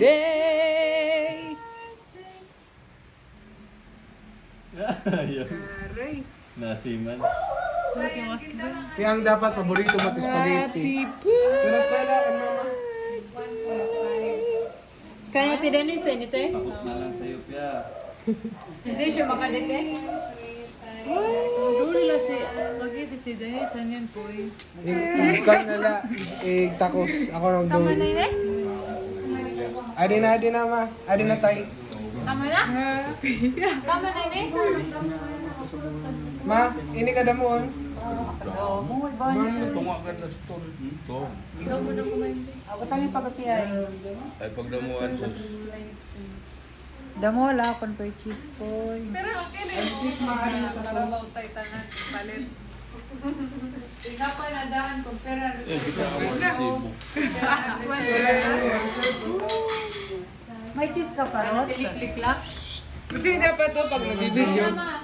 Day! Aray. Nasiman. Kaya ang dapat paborito mo ito spaghetti. Happy Pero pala, ano ma? Kaya ti Dennis eh, nito eh. Takot na lang sa'yo, Pia. Hindi siya makadete. Duli lang si spaghetti si Dennis. Ano yan po eh? Tungkan nila, tacos. Ako nang Tama na doon. yun eh? Adi na ma. Adi na tayo. Tama na? Tama na yun eh? Ma, ini ka damuon. Tunga ka na stol dito. Ikaw mo na kumain. Ako kami pagkapiay. Ay pagdamuan sus. Damo wala akong pa cheese boy. Pero okay na yun. Narabaw tayo tanan. Palit. Ikaw pa na daan kung pera. Eh, kita ka mo resibo. May cheese ka pa, Rot? Tilik-lik lang. Kasi dapat to pag nag-video. Tama.